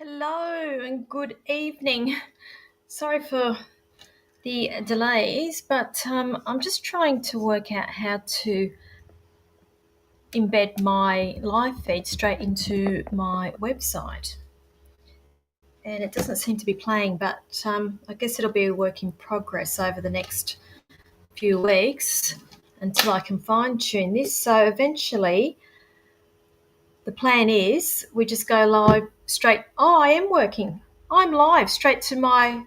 Hello and good evening. Sorry for the delays, but I'm just trying to work out how to embed my live feed straight into my website. And it doesn't seem to be playing, but I guess it'll be a work in progress over the next few weeks until I can fine tune this. So eventually, the plan is we just go live straight. Oh, I am working. I'm live straight to my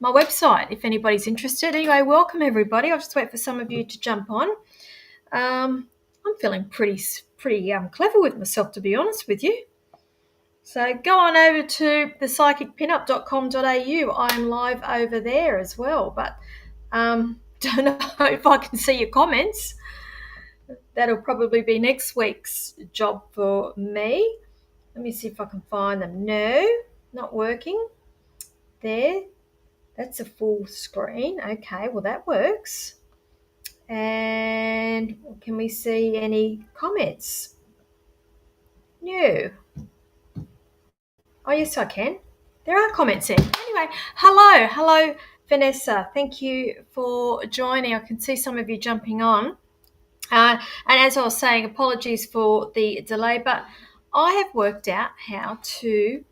website if anybody's interested. Anyway, welcome everybody. I'll just wait for some of you to jump on. I'm feeling pretty clever with myself, to be honest with you. So go on over to thepsychicpinup.com.au. I'm live over there as well, but don't know if I can see your comments. That'll probably be next week's job for me. Let me see if I can find them. No, not working. There. That's a full screen. Okay, well that works. And can we see any comments? No. Oh, yes, I can. There are comments in. Anyway, hello, Vanessa. Thank you for joining. I can see some of you jumping on. And as I was saying, apologies for the delay, but I have worked out how to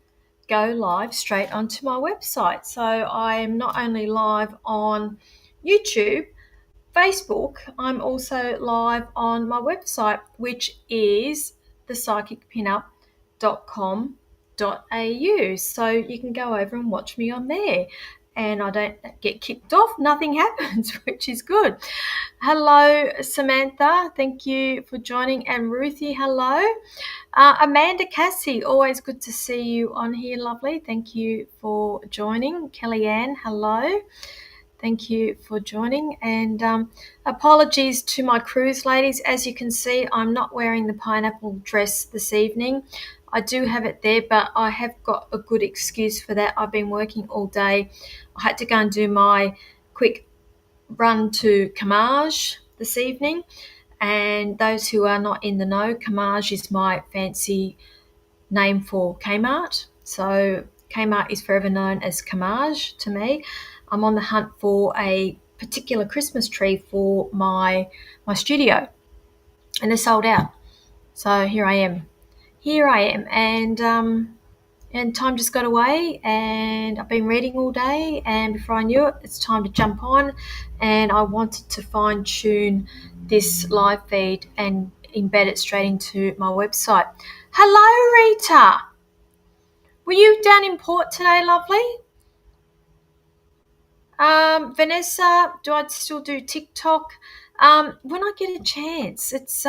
go live straight onto my website. So I am not only live on YouTube, Facebook, I'm also live on my website, which is thepsychicpinup.com.au. So you can go over and watch me on there. And I don't get kicked off. Nothing happens, which is good. Hello, Samantha. Thank you for joining. And Ruthie, hello. Amanda Cassie, always good to see you on here, lovely. Thank you for joining. Kellyanne, hello. Thank you for joining. And apologies to my cruise ladies. As you can see, I'm not wearing the pineapple dress this evening. I do have it there, but I have got a good excuse for that. I've been working all day. I had to go and do my quick run to Kamaj this evening. And those who are not in the know, Kamaj is my fancy name for Kmart. So Kmart is forever known as Kamaj to me. I'm on the hunt for a particular Christmas tree for my studio, and they're sold out. So here I am, and time just got away, and I've been reading all day, and before I knew it, it's time to jump on, and I wanted to fine tune this live feed and embed it straight into my website. Hello, Rita. Were you down in Port today, lovely? Vanessa, do I still do TikTok? When I get a chance. It's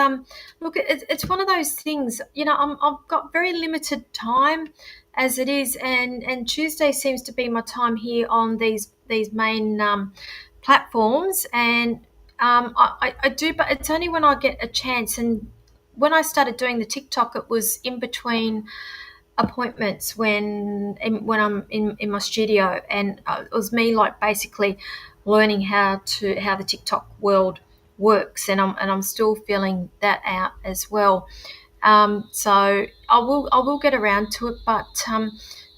look, it's one of those things. I've got very limited time as it is, and Tuesday seems to be my time here on these main platforms, and I do, but it's only when I get a chance. And when I started doing the TikTok, it was in between appointments when I'm in my studio, and it was me like basically learning how the TikTok world works, and I'm still feeling that out as well. So I will get around to it, but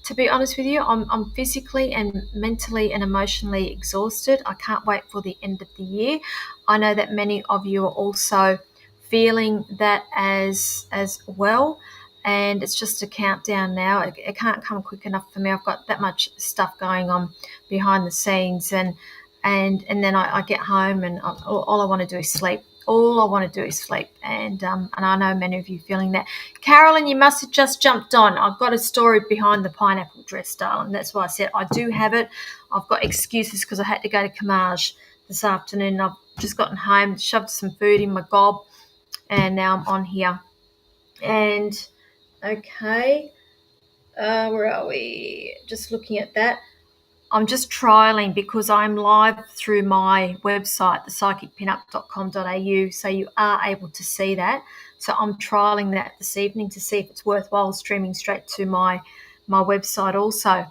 to be honest with you, I'm physically and mentally and emotionally exhausted. I can't wait for the end of the year. I know that many of you are also feeling that as well, and it's just a countdown now. It can't come quick enough for me. I've got that much stuff going on behind the scenes, and then I get home, and all I want to do is sleep. All I want to do is sleep, and I know many of you feeling that. Carolyn, you must have just jumped on. I've got a story behind the pineapple dress, darling. That's why I said I do have it. I've got excuses because I had to go to Kamaj this afternoon. I've just gotten home, shoved some food in my gob, and now I'm on here. And okay, where are we? Just looking at that. I'm just trialing because I'm live through my website, thepsychicpinup.com.au, so you are able to see that. So I'm trialing that this evening to see if it's worthwhile streaming straight to my website also.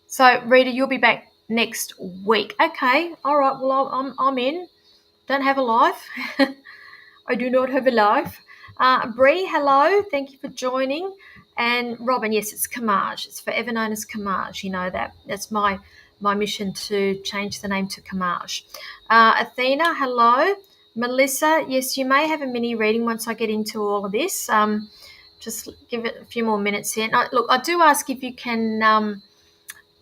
So Rita, you'll be back next week. Okay, all right. Well, I'm in. Don't have a life. I do not have a life. Bree, hello. Thank you for joining. And Robin, yes, it's Kamaj. It's forever known as Kamaj. You know that. That's my mission to change the name to Kamaj. Athena, hello. Melissa, yes, you may have a mini reading once I get into all of this. Just give it a few more minutes here. Look, I do ask if you can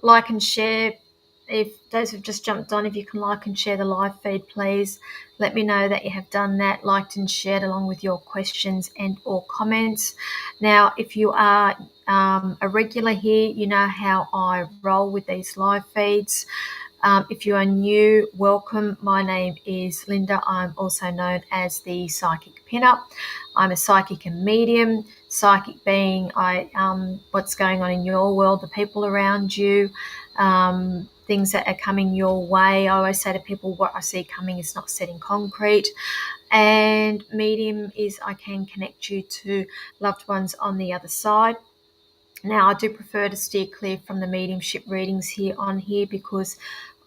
like and share. If those who've just jumped on, if you can like and share the live feed, please let me know that you have done that, liked and shared along with your questions and or comments. Now, if you are a regular here, you know how I roll with these live feeds. If you are new, welcome. My name is Linda. I'm also known as the Psychic Pinup. I'm a psychic and medium. Psychic being what's going on in your world, the people around you, things that are coming your way. I always say to people, what I see coming is not set in concrete. And medium is I can connect you to loved ones on the other side. Now, I do prefer to steer clear from the mediumship readings here because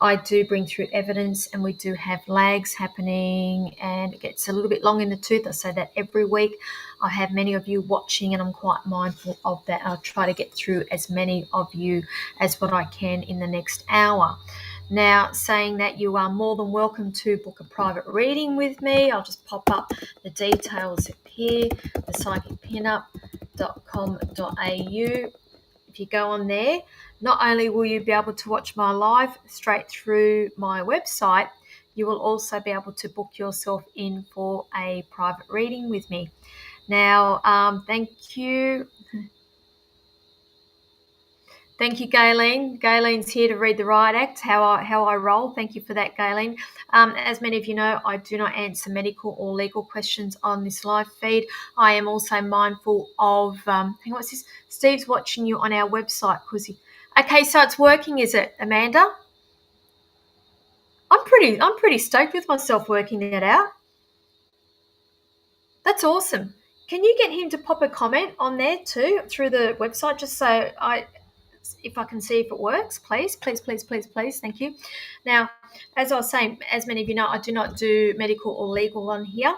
I do bring through evidence and we do have lags happening and it gets a little bit long in the tooth. I say that every week. I have many of you watching and I'm quite mindful of that. I'll try to get through as many of you as what I can in the next hour. Now, saying that, you are more than welcome to book a private reading with me. I'll just pop up the details here, the psychicpinup.com.au. If you go on there, not only will you be able to watch my live straight through my website, you will also be able to book yourself in for a private reading with me. Now, thank you. Thank you, Gayleen. Gayleen's here to read the riot act, how I roll. Thank you for that, Gayleen. As many of you know, I do not answer medical or legal questions on this live feed. I am also mindful of, what's this? Steve's watching you on our website. Okay, so it's working, is it, Amanda? I'm pretty stoked with myself working that out. That's awesome. Can you get him to pop a comment on there too through the website, just so if I can see if it works, please. Thank you. Now, as I was saying, as many of you know, I do not do medical or legal on here.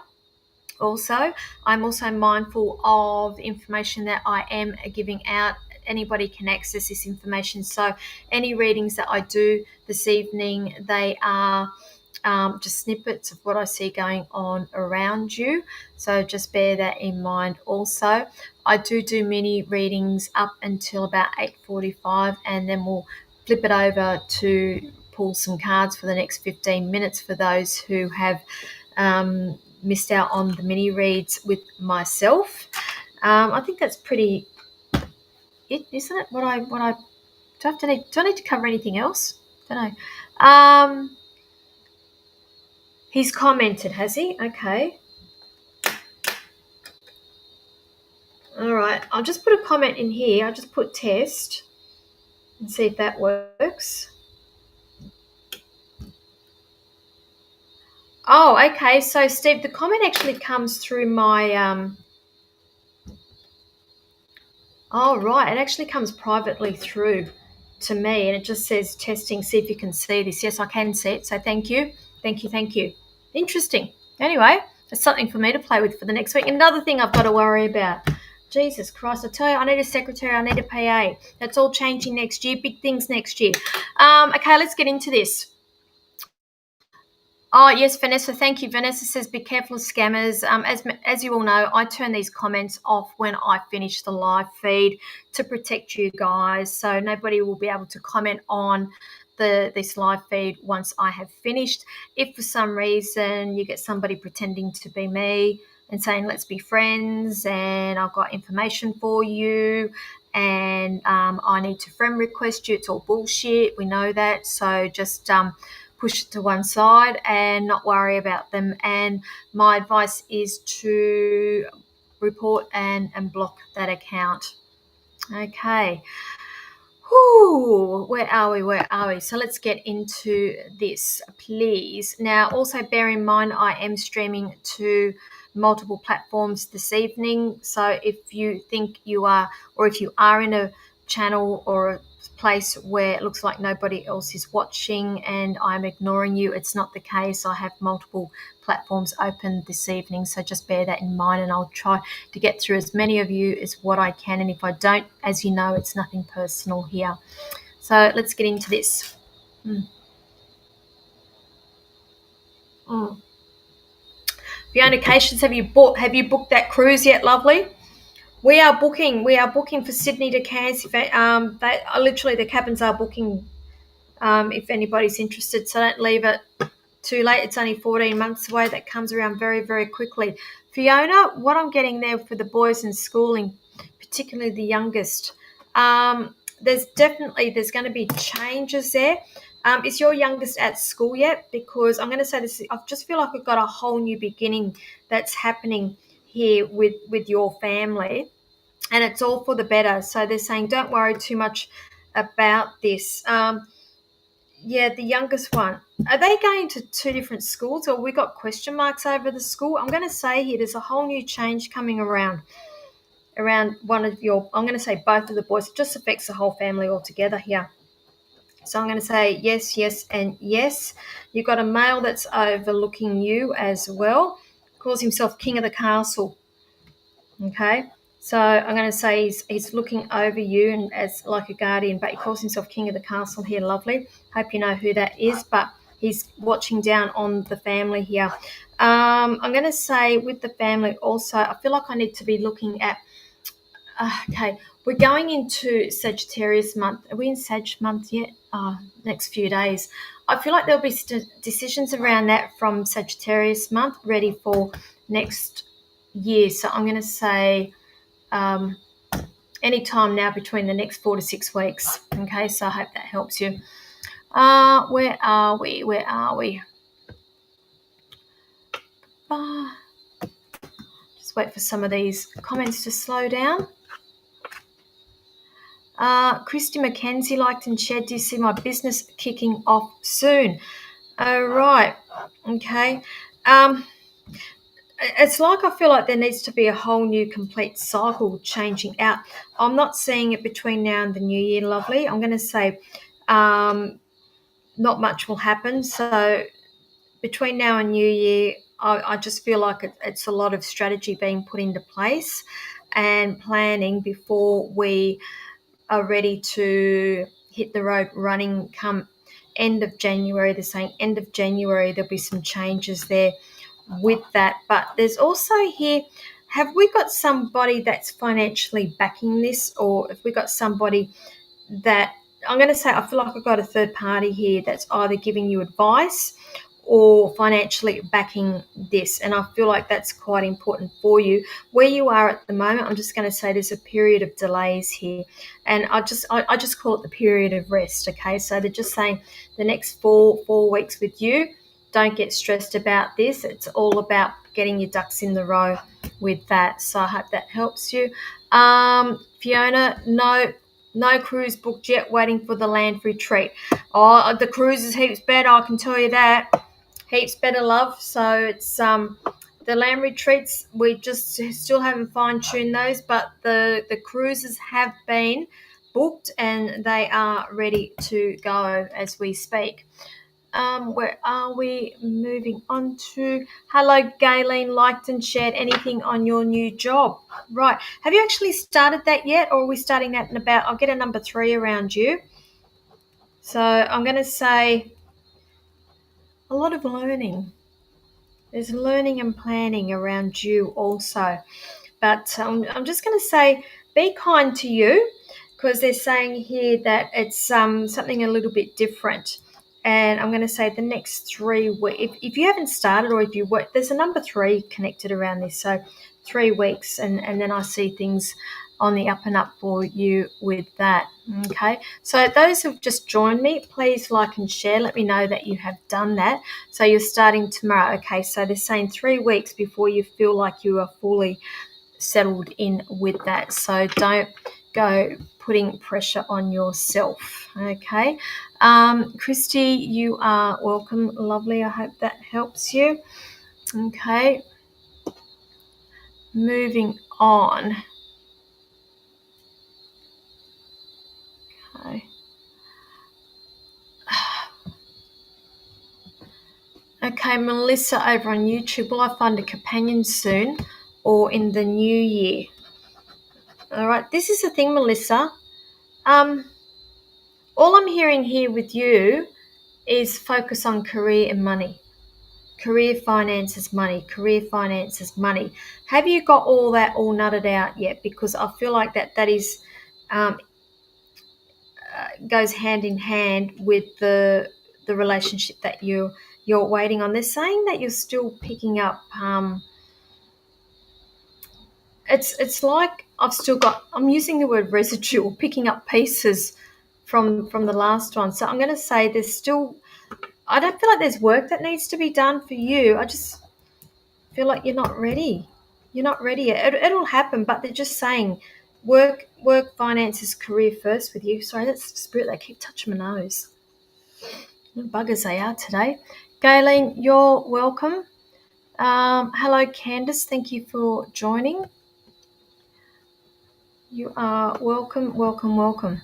Also, I'm also mindful of the information that I am giving out. Anybody can access this information. So any readings that I do this evening, they are just snippets of what I see going on around you. So just bear that in mind also. I do mini readings up until about 8:45 and then we'll flip it over to pull some cards for the next 15 minutes for those who have missed out on the mini reads with myself. I think that's pretty it, isn't it? Do I need to cover anything else? Don't know. He's commented, has he? Okay. All right. I'll just put a comment in here. I'll just put test and see if that works. Oh, okay. So, Steve, the comment actually comes through my Oh, right. It actually comes privately through to me and it just says testing, see if you can see this. Yes, I can see it. So thank you. Thank you. Interesting. Anyway, it's something for me to play with for the next week. Another thing I've got to worry about. Jesus Christ, I tell you, I need a secretary, I need a PA. That's all changing next year. Big things next year. Okay, let's get into this. Oh, yes, Vanessa. Thank you. Vanessa says, be careful of scammers. As you all know, I turn these comments off when I finish the live feed to protect you guys. So nobody will be able to comment on this live feed once I have finished. If for some reason you get somebody pretending to be me and saying, let's be friends and I've got information for you and I need to friend request you, it's all bullshit. We know that. So just push it to one side and not worry about them. And my advice is to report and block that account. Okay. Whew, where are we? So let's get into this, please. Now, also bear in mind, I am streaming to multiple platforms this evening. So if you think you are, or if you are in a channel or a place where it looks like nobody else is watching and I'm ignoring you. It's not the case. I have multiple platforms open this evening, so just bear that in mind, and I'll try to get through as many of you as what I can. And if I don't, as you know, it's nothing personal here. So let's get into this. Fiona Cations, have you booked that cruise yet, lovely? We are booking for Sydney to Cairns. Literally the cabins are booking. If anybody's interested, so don't leave it too late. It's only 14 months away. That comes around very, very quickly. Fiona, what I'm getting there for the boys in schooling, particularly the youngest, there's going to be changes there. Is your youngest at school yet? Because I'm going to say this, I just feel like we've got a whole new beginning that's happening here with your family, and it's all for the better. So they're saying don't worry too much about this. Yeah, the youngest one. Are they going to two different schools, or we got question marks over the school? I'm going to say here there's a whole new change coming around one of your, I'm going to say both of the boys. It just affects the whole family altogether here. So I'm going to say yes, yes, and yes. You've got a male that's overlooking you as well. Calls himself king of the castle. Okay. So I'm going to say he's looking over you and as like a guardian, but he calls himself king of the castle here, lovely. Hope you know who that is, but he's watching down on the family here. I'm going to say with the family also, I feel like I need to be looking at, okay, we're going into Sagittarius month. Are we in Sag month yet? Next few days. I feel like there'll be decisions around that from Sagittarius month ready for next year. So I'm going to say any time now between the next 4 to 6 weeks. Okay, so I hope that helps you. Where are we? Just wait for some of these comments to slow down. Christy McKenzie liked and shared, do you see my business kicking off soon? All right. Okay. It's like I feel like there needs to be a whole new complete cycle changing out. I'm not seeing it between now and the new year, lovely. I'm going to say not much will happen. So between now and new year, I just feel like it's a lot of strategy being put into place and planning before we are ready to hit the road running come end of January. They're saying end of January there'll be some changes there with that. But there's also here, have we got somebody that's financially backing this, or have we got somebody that, I'm going to say, I feel like I've got a third party here that's either giving you advice or financially backing this, and I feel like that's quite important for you. Where you are at the moment, I'm just going to say there's a period of delays here, and I just call it the period of rest. Okay, so they're just saying the next four weeks with you, don't get stressed about this. It's all about getting your ducks in the row with that. So I hope that helps you. Fiona, no cruise booked yet, waiting for the land retreat. Oh, the cruise is heaps better, I can tell you that. Heaps better, love. So it's the land retreats, we just still haven't fine-tuned those, but the cruises have been booked and they are ready to go as we speak. Where are we? Moving on to, hello, Gayleen, liked and shared anything on your new job. Right. Have you actually started that yet, or are we starting that in about, I'll get a number 3 around you. So I'm going to say a lot of learning. There's learning and planning around you also. But I'm just going to say be kind to you, because they're saying here that it's something a little bit different. And I'm going to say the next 3 weeks, if you haven't started, or if you work, there's a number 3 connected around this. So 3 weeks, and then I see things on the up and up for you with that. Okay, so those who've just joined me, please like and share. Let me know that you have done that. So you're starting tomorrow. Okay, so they're saying 3 weeks before you feel like you are fully settled in with that. So don't go putting pressure on yourself. Okay, Christy, you are welcome, lovely. I hope that helps you. Okay, moving on. Okay, Okay, Melissa over on YouTube. Will I find a companion soon or in the new year? All right, this is the thing, Melissa. All I'm hearing here with you is focus on career and money. Career finances, money. Career finances, money. Have you got all that all nutted out yet? Because I feel like that is goes hand in hand with the relationship that you're waiting on. They're saying that you're still picking up. It's like I'm using the word residue or picking up pieces from the last one. So I'm going to say there's still. I don't feel like there's work that needs to be done for you. I just feel like you're not ready. You're not ready yet. It'll happen, but they're just saying work, finances, career first with you. Sorry, that's the spirit. They keep touching my nose. What buggers they are today. Gayleen, you're welcome. Hello, Candice. Thank you for joining. You are welcome, welcome, welcome.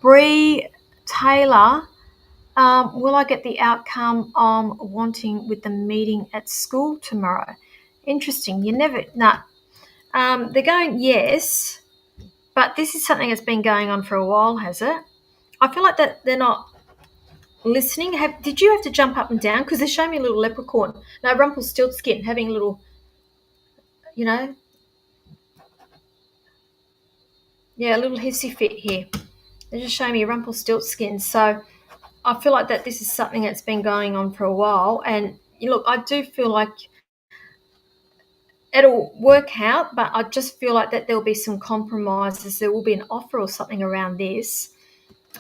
Bree Taylor, will I get the outcome I'm wanting with the meeting at school tomorrow? Interesting. They're going yes, but this is something that's been going on for a while, has it? I feel like that they're not listening. Did you have to jump up and down? Because they're showing me a little leprechaun. No, Rumpelstiltskin having a little, a little hissy fit here. They're just showing me Rumpelstiltskin. So I feel like that this is something that's been going on for a while. And look, I do feel like it'll work out, but I just feel like that there'll be some compromises. There will be an offer or something around this.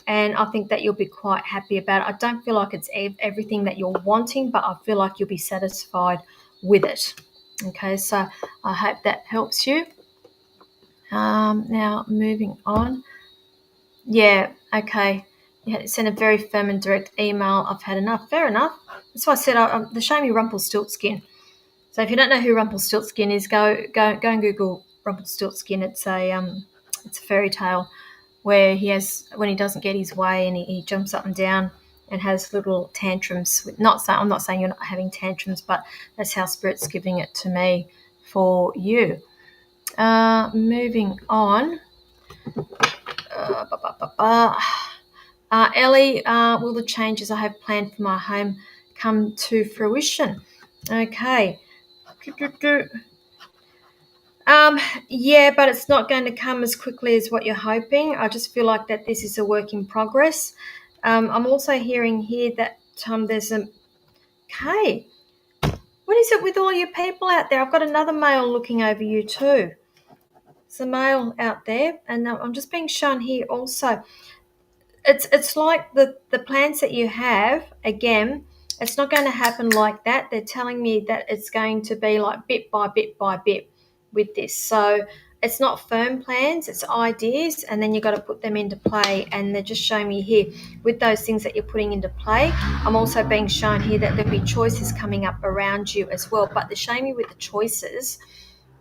And I think that you'll be quite happy about it. I don't feel like it's everything that you're wanting, but I feel like you'll be satisfied with it. Okay, so I hope that helps you. Now, moving on. Yeah, okay. You send a very firm and direct email. I've had enough. Fair enough. That's why I said they're showing me Rumpelstiltskin. So if you don't know who Rumpelstiltskin is, go and Google Rumpelstiltskin. It's a fairy tale where when he doesn't get his way and he jumps up and down and has little tantrums. I'm not saying you're not having tantrums, but that's how Spirit's giving it to me for you. Moving on. Ellie, will the changes I have planned for my home come to fruition? Okay. Yeah, but it's not going to come as quickly as what you're hoping. I just feel like that this is a work in progress. I'm also hearing here that there's a... Okay. What is it with all your people out there? I've got another male looking over you too. There's a male out there, and I'm just being shown here also. It's like the plans that you have, again, it's not going to happen like that. They're telling me that it's going to be like bit by bit by bit with this. So it's not firm plans, it's ideas, and then you've got to put them into play. And they're just showing me here with those things that you're putting into play. I'm also being shown here that there'll be choices coming up around you as well. But they're showing me with the choices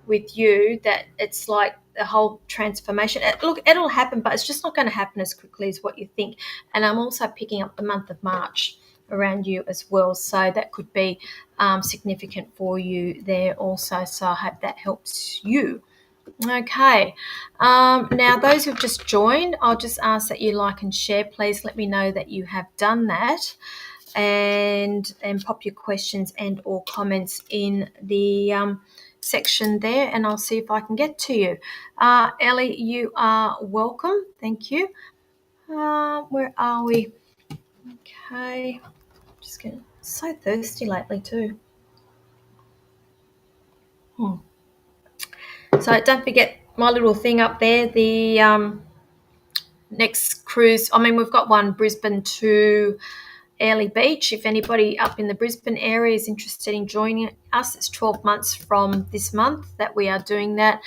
with you that it's like the whole transformation. Look, it'll happen, but it's just not going to happen as quickly as what you think. And I'm also picking up the month of March around you as well, so that could be significant for you there also. So I hope that helps you. Okay, now those who've just joined, I'll just ask that you like and share. Please let me know that you have done that, and pop your questions and or comments in the section there, and I'll see if I can get to you. Ellie, you are welcome. Thank you. Where are we? Okay, just getting so thirsty lately too. So don't forget my little thing up there, the next cruise. I mean, we've got one Brisbane to Airlie Beach. If anybody up in the Brisbane area is interested in joining us, it's 12 months from this month that we are doing that.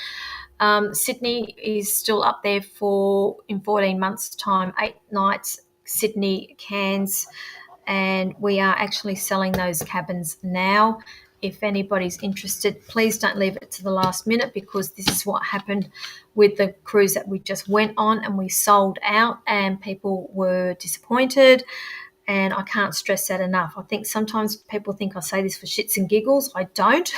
Sydney is still up there in 14 months' time, 8 nights, Sydney, Cairns, and we are actually selling those cabins now. if anybody's interested, please don't leave it to the last minute, because this is what happened with the cruise that we just went on, and we sold out and people were disappointed. And I can't stress that enough. I think sometimes people think I say this for shits and giggles. I don't.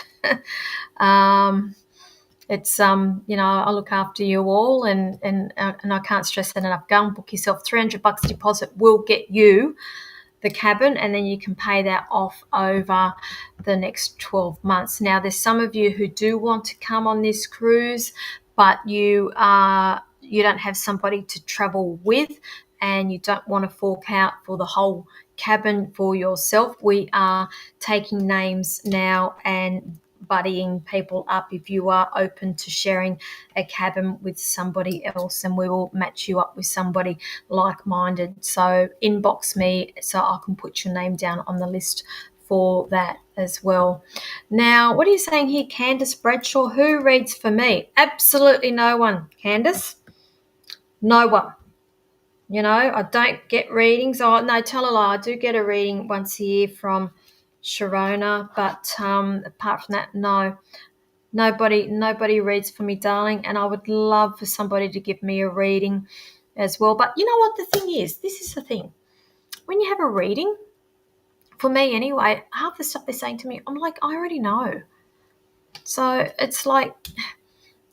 It's I look after you all, and I can't stress that enough. Go and book yourself. $300 deposit will get you the cabin, and then you can pay that off over the next 12 months. Now, there's some of you who do want to come on this cruise, but you don't have somebody to travel with, and you don't want to fork out for the whole cabin for yourself. We are taking names now and buddying people up if you are open to sharing a cabin with somebody else, and we will match you up with somebody like-minded. So inbox me so I can put your name down on the list for that as well. Now, what are you saying here, Candice Bradshaw? Who reads for me? Absolutely no one, Candice. No one. I don't get readings. Oh, no, tell a lie. I do get a reading once a year from Sharona, but apart from that, no. Nobody reads for me, darling, and I would love for somebody to give me a reading as well. But you know what the thing is? This is the thing. When you have a reading, for me anyway, half the stuff they're saying to me, I'm like, I already know. So it's like,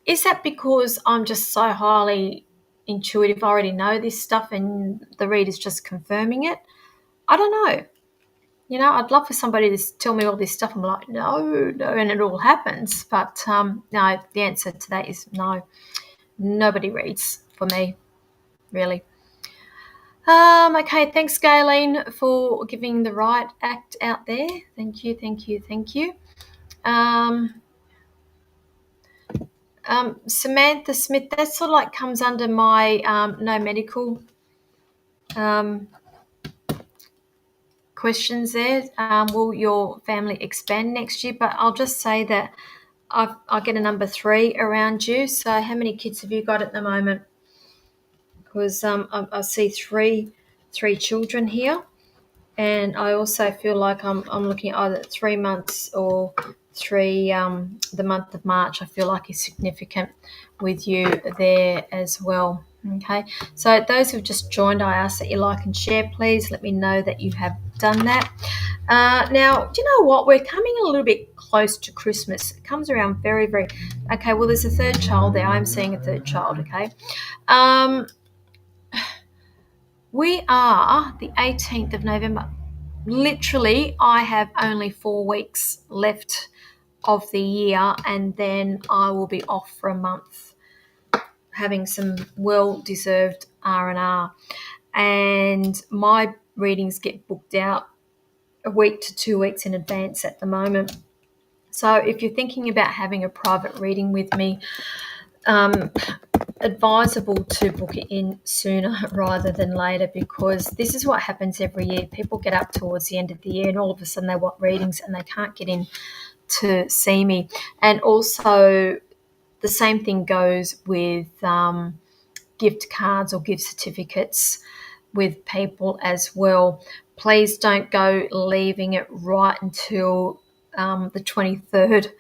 is that because I'm just so highly intuitive, I already know this stuff and the reader's just confirming it? I don't know. I'd love for somebody to tell me all this stuff. I'm like, no, and it all happens. But no, the answer to that is no. Nobody reads for me, really. Okay, thanks, Gayleen, for giving the right act out there. Thank you. Samantha Smith, that sort of like comes under my no medical questions there. Will your family expand next year? But I'll just say that I get a number 3 around you. So how many kids have you got at the moment? Because I see three children here, and I also feel like I'm looking at either 3 months or the month of March. I feel like is significant with you there as well. Okay, so those who've just joined, I ask that you like and share. Please let me know that you have done that. Now, do you know what? We're coming a little bit close to Christmas. It comes around very, very... Okay, well, there's a third child there. I'm seeing a third child, okay? We are the 18th of November. Literally, I have only 4 weeks left of the year, and then I will be off for a month, having some well-deserved R&R. And my readings get booked out a week to 2 weeks in advance at the moment. So if you're thinking about having a private reading with me, advisable to book it in sooner rather than later, because this is what happens every year. People get up towards the end of the year and all of a sudden they want readings and they can't get in to see me. And also the same thing goes with gift cards or gift certificates with people as well. Please don't go leaving it right until the 23rd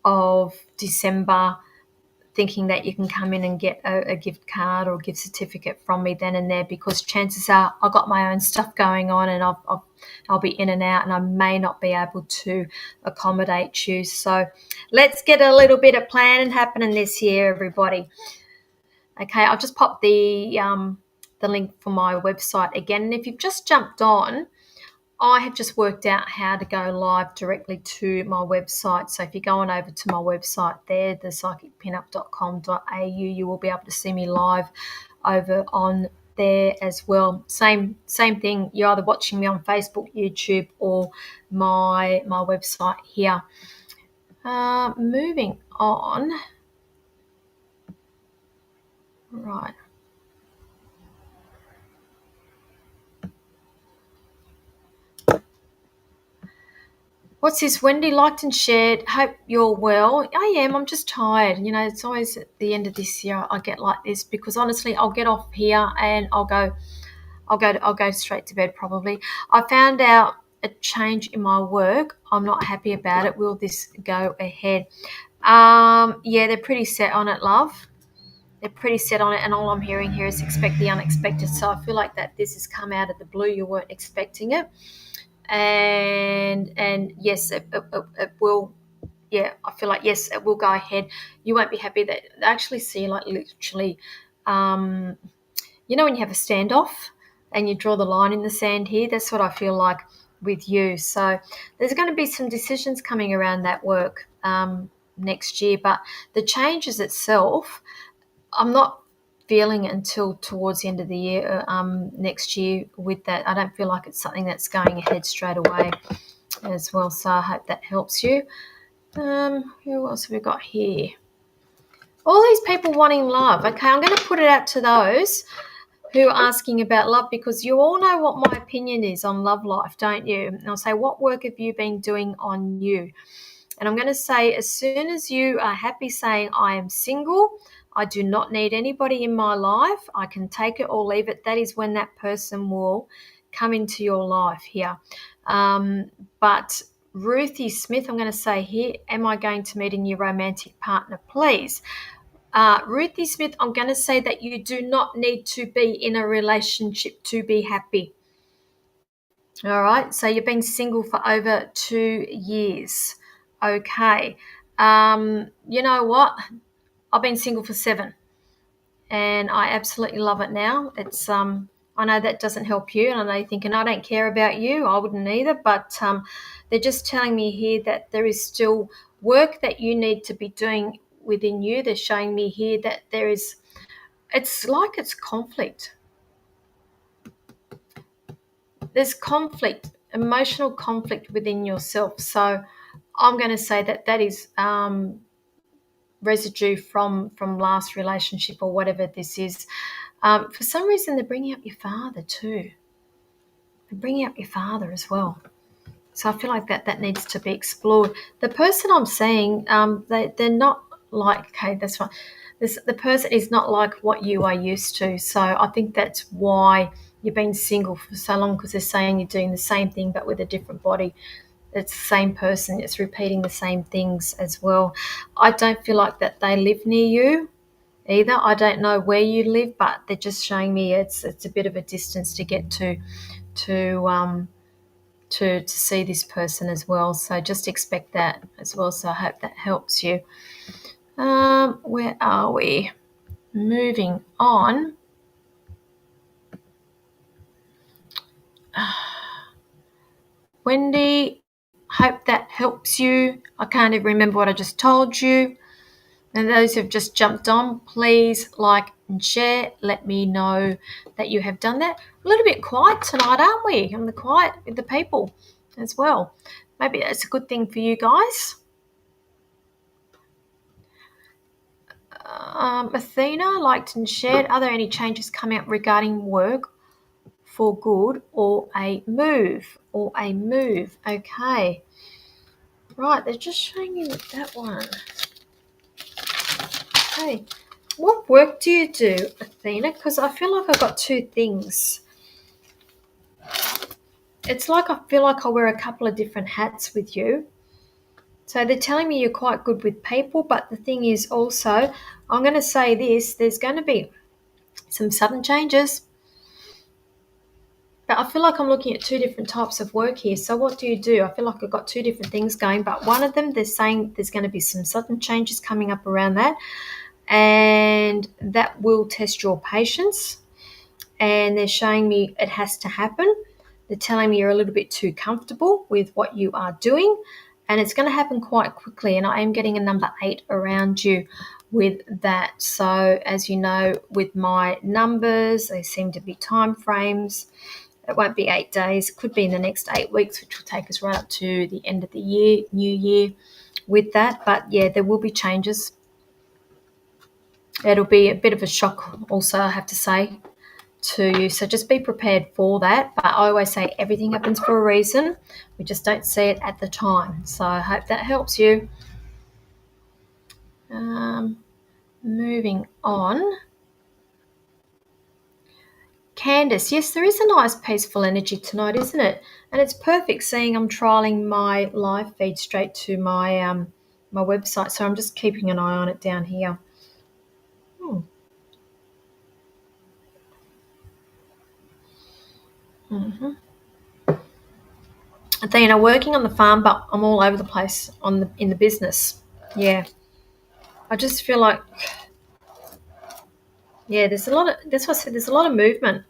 of December thinking that you can come in and get a gift card or a gift certificate from me then and there, because chances are I've got my own stuff going on and I'll be in and out and I may not be able to accommodate you. So let's get a little bit of planning happening this year, everybody. Okay, I'll just pop the link for my website again. And if you've just jumped on, I have just worked out how to go live directly to my website. So if you're going over to my website there, thepsychicpinup.com.au, you will be able to see me live over on there as well. Same thing. You're either watching me on Facebook, YouTube, or my website here. Moving on. Right. What's this? Wendy liked and shared. Hope you're well. I am. I'm just tired. It's always at the end of this year I get like this, because honestly, I'll get off here and I'll go straight to bed probably. I found out a change in my work. I'm not happy about it. Will this go ahead? Yeah, they're pretty set on it, love. They're pretty set on it, and all I'm hearing here is expect the unexpected. So I feel like that this has come out of the blue. You weren't expecting it, and yes, it will. Yeah, I feel like yes, it will go ahead. You won't be happy that they actually see like literally, um, when you have a standoff and you draw the line in the sand here. That's what I feel like with you. So there's going to be some decisions coming around that work next year, but the changes itself, I'm not feeling it until towards the end of the year, next year with that. I don't feel like it's something that's going ahead straight away as well. So I hope that helps you. Who else have we got here? All these people wanting love. Okay, I'm going to put it out to those who are asking about love, because you all know what my opinion is on love life, don't you? And I'll say, what work have you been doing on you? And I'm going to say, as soon as you are happy saying, I am single, I do not need anybody in my life, I can take it or leave it, that is when that person will come into your life here. But Ruthie Smith, I'm going to say here, am I going to meet a new romantic partner, please? Ruthie Smith, I'm going to say that you do not need to be in a relationship to be happy. All right, so you've been single for over 2 years. Okay. You know what? I've been single for 7, and I absolutely love it now. It's I know that doesn't help you, and I know you're thinking I don't care about you. I wouldn't either, but they're just telling me here that there is still work that you need to be doing within you. They're showing me here that there is. It's like it's conflict. There's conflict, emotional conflict within yourself. So I'm going to say that that is residue from last relationship or whatever this is. For some reason, they're bringing up your father too. They're bringing up your father as well. So I feel like that needs to be explored. The person I'm seeing, they're not like, okay, that's fine. The person is not like what you are used to. So I think that's why you've been single for so long, because they're saying you're doing the same thing but with a different body. It's the same person. It's repeating the same things as well. I don't feel like that they live near you either. I don't know where you live, but they're just showing me it's a bit of a distance to get to see this person as well. So just expect that as well. So I hope that helps you. Where are we? Moving on. Wendy, hope that helps you. I can't even remember what I just told you. And those who have just jumped on, please like and share. Let me know that you have done that. A little bit quiet tonight, aren't we? I'm the quiet with the people as well. Maybe it's a good thing for you guys. Athena liked and shared. Are there any changes coming up regarding work for good or a move? Okay. Right, they're just showing you that one. Okay. What work do you do, Athena? Because I feel like I've got 2 things. It's like I feel like I wear a couple of different hats with you. So they're telling me you're quite good with people, but the thing is also, I'm going to say this, there's going to be some sudden changes. But I feel like I'm looking at 2 different types of work here. So what do you do? I feel like I've got 2 different things going, but one of them, they're saying there's going to be some sudden changes coming up around that, and that will test your patience. And they're showing me it has to happen. They're telling me you're a little bit too comfortable with what you are doing, and it's going to happen quite quickly. And I am getting a number 8 around you with that. So as you know, with my numbers, they seem to be time frames. It won't be 8 days. It could be in the next 8 weeks, which will take us right up to the end of the year, new year with that. But yeah, there will be changes. It'll be a bit of a shock also, I have to say, to you. So just be prepared for that. But I always say everything happens for a reason. We just don't see it at the time. So I hope that helps you. Moving on. Candace, yes, there is a nice peaceful energy tonight, isn't it? And it's perfect seeing I'm trialing my live feed straight to my my website, so I'm just keeping an eye on it down here. Mm-hmm. Athena, working on the farm, but I'm all over the place in the business. Yeah, I just feel like there's a lot of that's what I said. There's a lot of movement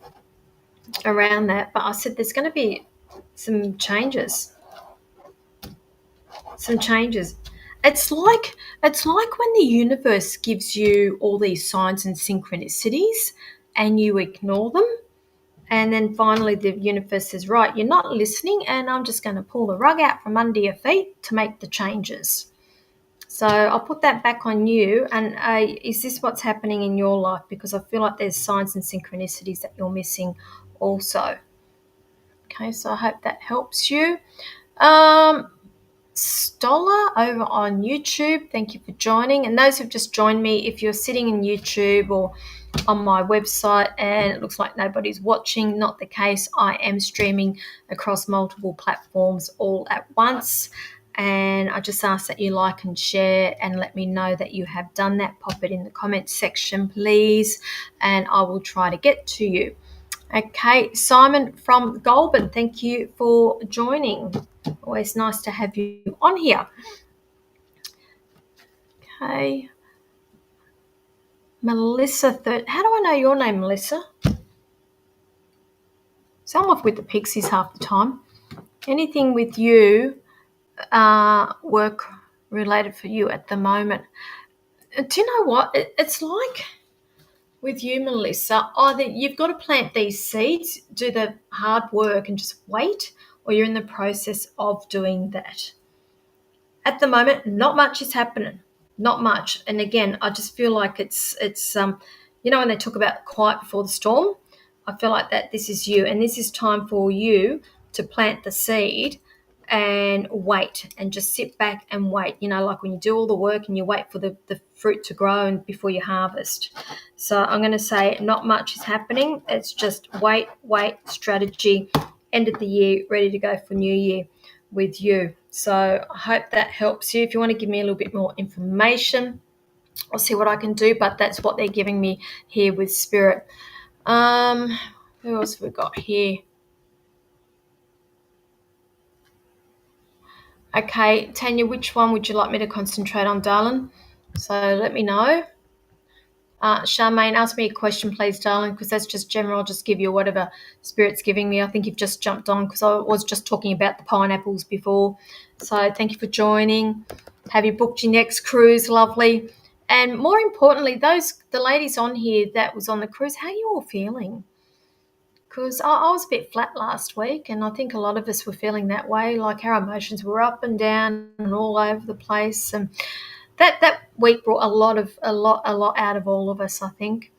around that, but I said there's going to be some changes. Some changes. It's like when the universe gives you all these signs and synchronicities, and you ignore them, and then finally the universe says, "Right, you're not listening, and I'm just going to pull the rug out from under your feet to make the changes." So I'll put that back on you. And is this what's happening in your life? Because I feel like there's signs and synchronicities that you're missing also. Okay, so I hope that helps you. Stoller over on YouTube, thank you for joining. And those who've just joined me, if you're sitting in YouTube or on my website and it looks like nobody's watching, not the case. I am streaming across multiple platforms all at once. And I just ask that you like and share and let me know that you have done that. Pop it in the comments section, please, and I will try to get to you. Okay, Simon from Goulburn, thank you for joining. Always nice to have you on here. Okay. Melissa, how do I know your name, Melissa? So I'm off with the pixies half the time. Anything with you, work related for you at the moment? Do you know what? It's like with you, Melissa, either you've got to plant these seeds, do the hard work and just wait, or you're in the process of doing that. At the moment, not much is happening. Not much. And again, I just feel like it's when they talk about quiet before the storm, I feel like that this is you, and this is time for you to plant the seed and wait and just sit back and wait. Like when you do all the work and you wait for the fruit to grow and before you harvest. So I'm going to say not much is happening. It's just wait, strategy, end of the year, ready to go for New Year with you. So I hope that helps you. If you want to give me a little bit more information, I'll see what I can do, but that's what they're giving me here with Spirit. Who else have we got here? Okay, Tanya, which one would you like me to concentrate on, darling? So let me know. Charmaine, ask me a question, please, darling, because that's just general. I'll just give you whatever Spirit's giving me. I think you've just jumped on because I was just talking about the pineapples before. So thank you for joining. Have you booked your next cruise? Lovely. And more importantly, the ladies on here that was on the cruise, how are you all feeling? Because I was a bit flat last week, and I think a lot of us were feeling that way, like our emotions were up and down and all over the place. And that week brought a lot out of all of us, I think.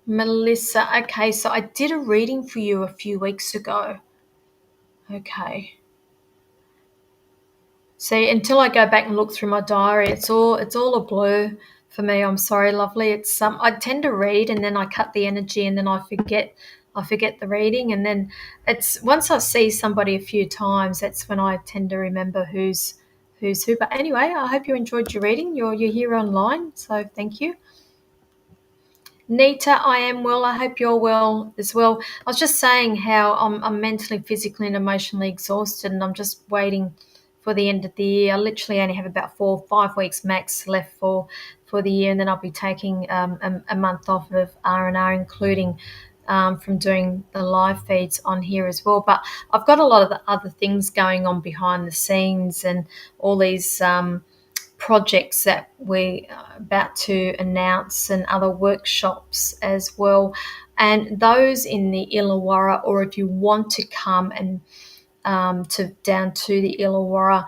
Melissa, okay, so I did a reading for you a few weeks ago. Okay. See, until I go back and look through my diary, it's all a blur for me. I'm sorry, lovely. It's I tend to read and then I cut the energy and then I forget the reading, and then it's once I see somebody a few times, that's when I tend to remember who's who. But anyway, I hope you enjoyed your reading. You're here online, so thank you. Nita, I am well. I hope you're well as well. I was just saying how I'm mentally, physically, and emotionally exhausted, and I'm just waiting for the end of the year. I literally only have about 4 or 5 weeks max left for the year, and then I'll be taking a month off of R&R, including from doing the live feeds on here as well. But I've got a lot of the other things going on behind the scenes and all these projects that we're about to announce and other workshops as well. And those in the Illawarra, or if you want to come and down to the Illawarra,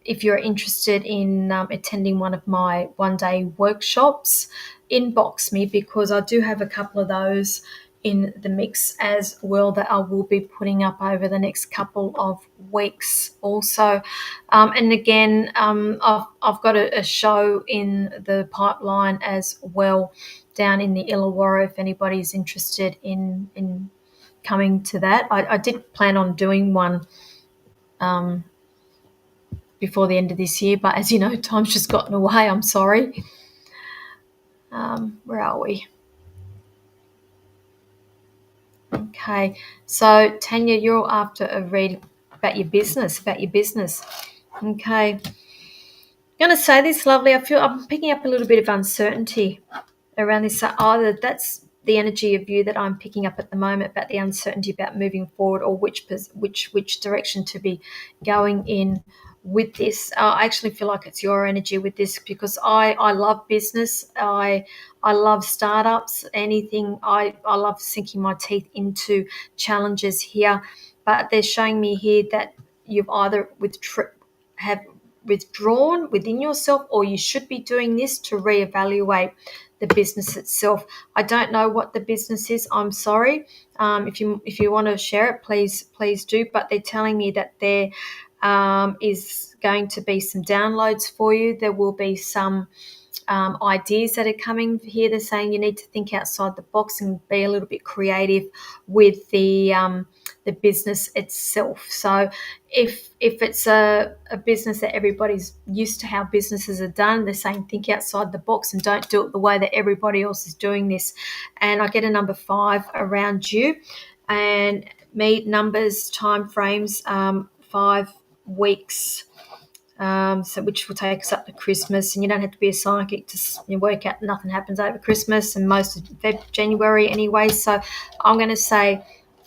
if you're interested in attending one of my one-day workshops, inbox me, because I do have a couple of those in the mix as well that I will be putting up over the next couple of weeks also. And again, I've got a show in the pipeline as well down in the Illawarra if anybody's interested in coming to that. I did plan on doing one before the end of this year, but as you know, time's just gotten away. I'm sorry. Where are we? Okay, so Tanya, you're after a read about your business. Okay, I'm going to say this, lovely. I feel I'm picking up a little bit of uncertainty around this. So either that's the energy of you that I'm picking up at the moment about the uncertainty about moving forward, or which direction to be going in with this. I actually feel like it's your energy with this because I love business. I love startups. Anything. I love sinking my teeth into challenges here, but they're showing me here that you've either have withdrawn within yourself, or you should be doing this to reevaluate the business itself. I don't know what the business is. I'm sorry. If you want to share it, please do. But they're telling me that there is going to be some downloads for you. There will be some ideas that are coming here. They're saying you need to think outside the box and be a little bit creative with the business itself. So if it's a business that everybody's used to how businesses are done, they're saying think outside the box and don't do it the way that everybody else is doing this. And I get a number 5 around you, and me numbers, time frames, 5 weeks. So which will take us up to Christmas, and you don't have to be a psychic to work out nothing happens over Christmas and most of January anyway. So I'm going to say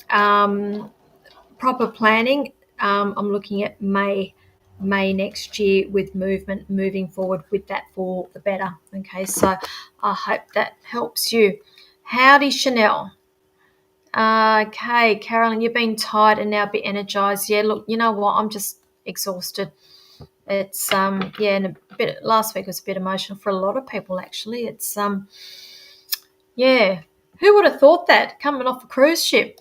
proper planning. I'm looking at May next year with moving forward with that for the better. Okay, so I hope that helps you. Howdy, Chanel. Okay, Carolyn, you've been tired and now be energized. Yeah, look, you know what? I'm just exhausted. It's and a bit. Last week was a bit emotional for a lot of people. Actually, it's Who would have thought that coming off a cruise ship?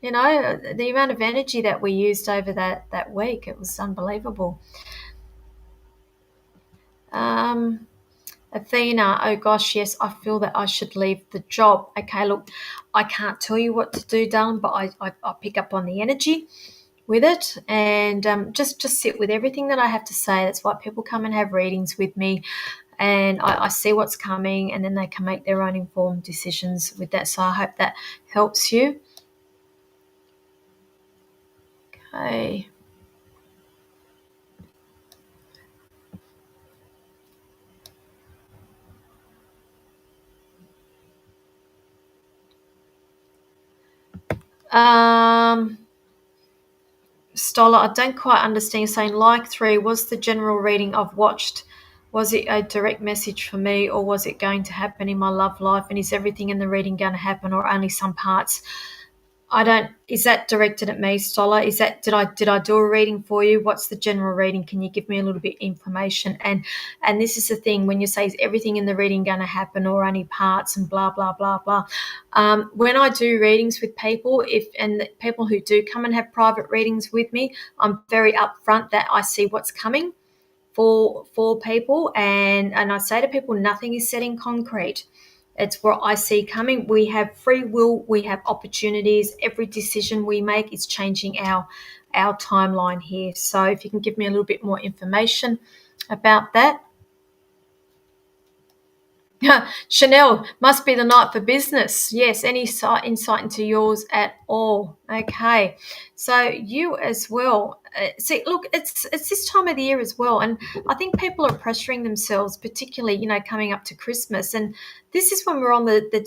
You know, the amount of energy that we used over that week, it was unbelievable. Athena, oh gosh, yes, I feel that I should leave the job. Okay, look, I can't tell you what to do, darling, but I pick up on the energy with it, and just sit with everything that I have to say. That's why people come and have readings with me, and I see what's coming, and then they can make their own informed decisions with that. So I hope that helps you. Okay. Stoller, I don't quite understand. You're saying like 3 was the general reading I've watched. Was it a direct message for me, or was it going to happen in my love life? And is everything in the reading going to happen, or only some parts? I don't. Is that directed at me, Stoller? Is that did I do a reading for you? What's the general reading? Can you give me a little bit of information? And this is the thing, when you say is everything in the reading going to happen, or only parts, and blah blah blah blah. When I do readings with people, and the people who do come and have private readings with me, I'm very upfront that I see what's coming for people, and I say to people, nothing is set in concrete. It's what I see coming. We have free will. We have opportunities. Every decision we make is changing our timeline here. So if you can give me a little bit more information about that. Chanel, must be the night for business. Yes, any insight into yours at all? Okay, so you as well. See, look, it's this time of the year as well, and I think people are pressuring themselves, particularly coming up to Christmas, and this is when we're on the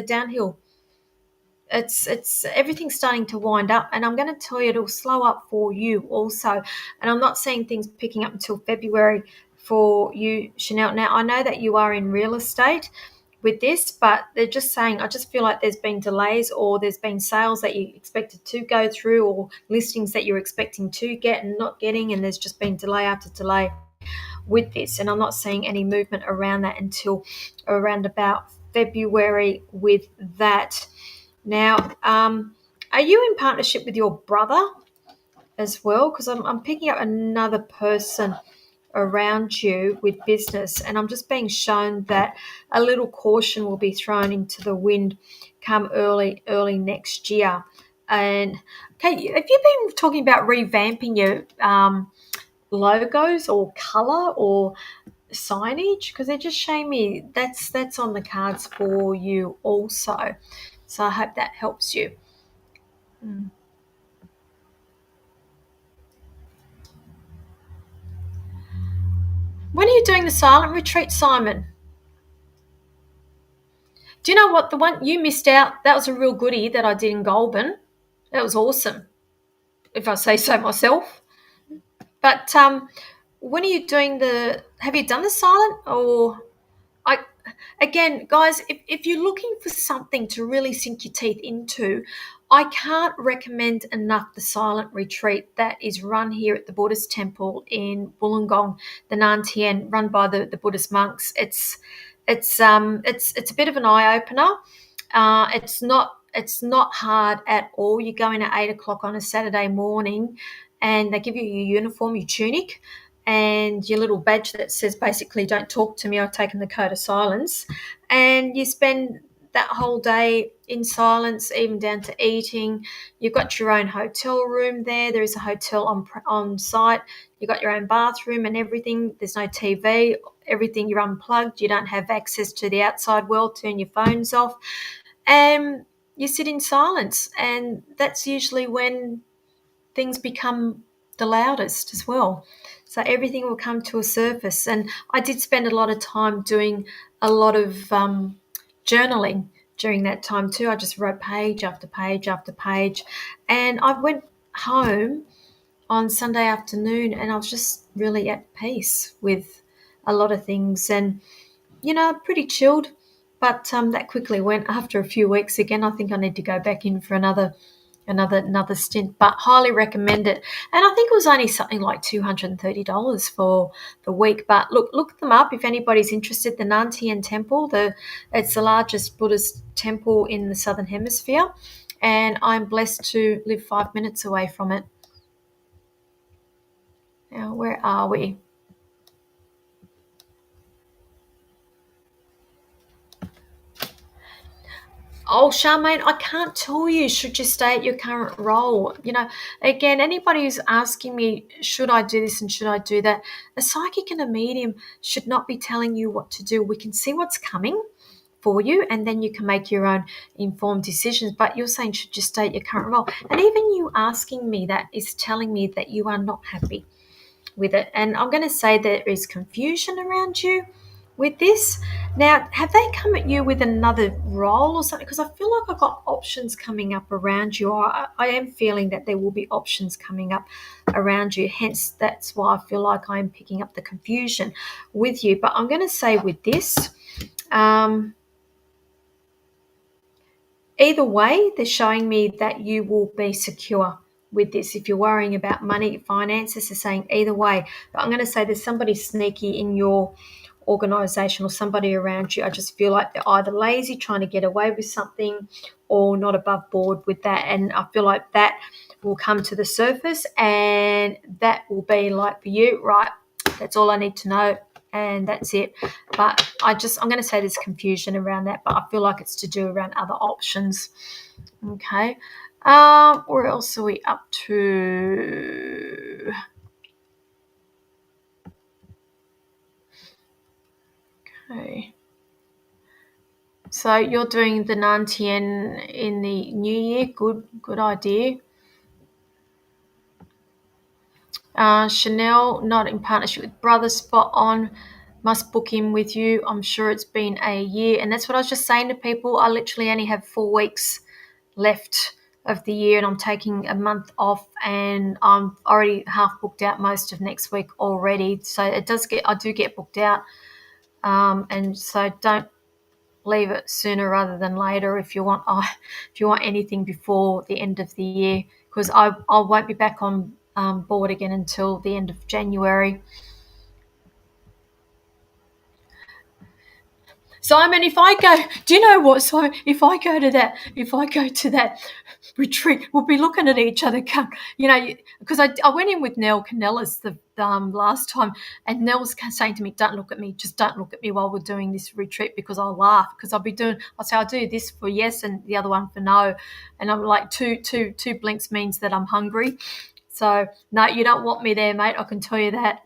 downhill. It's everything's starting to wind up, and I'm going to tell you it'll slow up for you also. And I'm not seeing things picking up until February for you, Chanel. Now, I know that you are in real estate with this, but they're just saying, I just feel like there's been delays, or there's been sales that you expected to go through, or listings that you're expecting to get and not getting, and there's just been delay after delay with this. And I'm not seeing any movement around that until around about February with that. Now, are you in partnership with your brother as well? Because I'm picking up another person around you with business, and I'm just being shown that a little caution will be thrown into the wind come early next year. And okay, have you been talking about revamping your logos or color or signage? Because they're just showing me that's on the cards for you also. So I hope that helps you. Mm. When are you doing the silent retreat, Simon? Do you know what? The one you missed out, that was a real goodie that I did in Goulburn. That was awesome, if I say so myself. But when are you doing have you done the silent or I again, guys, if you're looking for something to really sink your teeth into, I can't recommend enough the silent retreat that is run here at the Buddhist temple in Wollongong, the Nan Tien, run by the Buddhist monks. It's a bit of an eye opener. It's not hard at all. You go in at 8 o'clock on a Saturday morning, and they give you your uniform, your tunic, and your little badge that says basically "Don't talk to me. I've taken the code of silence," and you spend that whole day in silence, even down to eating. You've got your own hotel room there. There is a hotel on site. You've got your own bathroom and everything. There's no TV. Everything you're unplugged. You don't have access to the outside world. Turn your phones off, and you sit in silence. And that's usually when things become the loudest as well. So everything will come to a surface. And I did spend a lot of time doing a lot of journaling during that time too. I just wrote page after page after page. And I went home on Sunday afternoon and I was just really at peace with a lot of things and, pretty chilled. But that quickly went after a few weeks again. I think I need to go back in for another stint, but highly recommend it. And I think it was only something like $230 for the week. But look them up if anybody's interested. The Nan Tien Temple, it's the largest Buddhist temple in the Southern Hemisphere, and I'm blessed to live 5 minutes away from it. Now, where are we? Oh, Charmaine, I can't tell you, should you stay at your current role? Again, anybody who's asking me, should I do this and should I do that? A psychic and a medium should not be telling you what to do. We can see what's coming for you and then you can make your own informed decisions. But you're saying, should you stay at your current role? And even you asking me that is telling me that you are not happy with it. And I'm going to say there is confusion around you with this. Now, have they come at you with another role or something? Because I feel like I've got options coming up around you. I am feeling that there will be options coming up around you. Hence, that's why I feel like I'm picking up the confusion with you. But I'm going to say with this, either way, they're showing me that you will be secure with this. If you're worrying about money, finances, they're saying either way. But I'm going to say there's somebody sneaky in your organisation or somebody around you. I just feel like they're either lazy, trying to get away with something, or not above board with that. And I feel like that will come to the surface and that will be like for you, right, that's all I need to know and that's it. But I'm going to say there's confusion around that, but I feel like it's to do around other options. Okay. Where else are we up to? Okay. So you're doing the Nan Tien in the new year. Good idea. Chanel, not in partnership with Brother, spot on. Must book in with you. I'm sure it's been a year. And that's what I was just saying to people. I literally only have 4 weeks left of the year and I'm taking a month off and I'm already half booked out most of next week already. So I do get booked out. And so don't leave it sooner rather than later if you want anything before the end of the year, because I won't be back on board again until the end of January. Simon, if I go, do you know what, Simon? If I go to that retreat, we'll be looking at each other, because I went in with Nell Canellis the last time, and Nell was saying to me, "Don't look at me, just don't look at me while we're doing this retreat," because I'll laugh, because I'll say I'll do this for yes and the other one for no, and I'm like two blinks means that I'm hungry. So no, you don't want me there, mate. I can tell you that.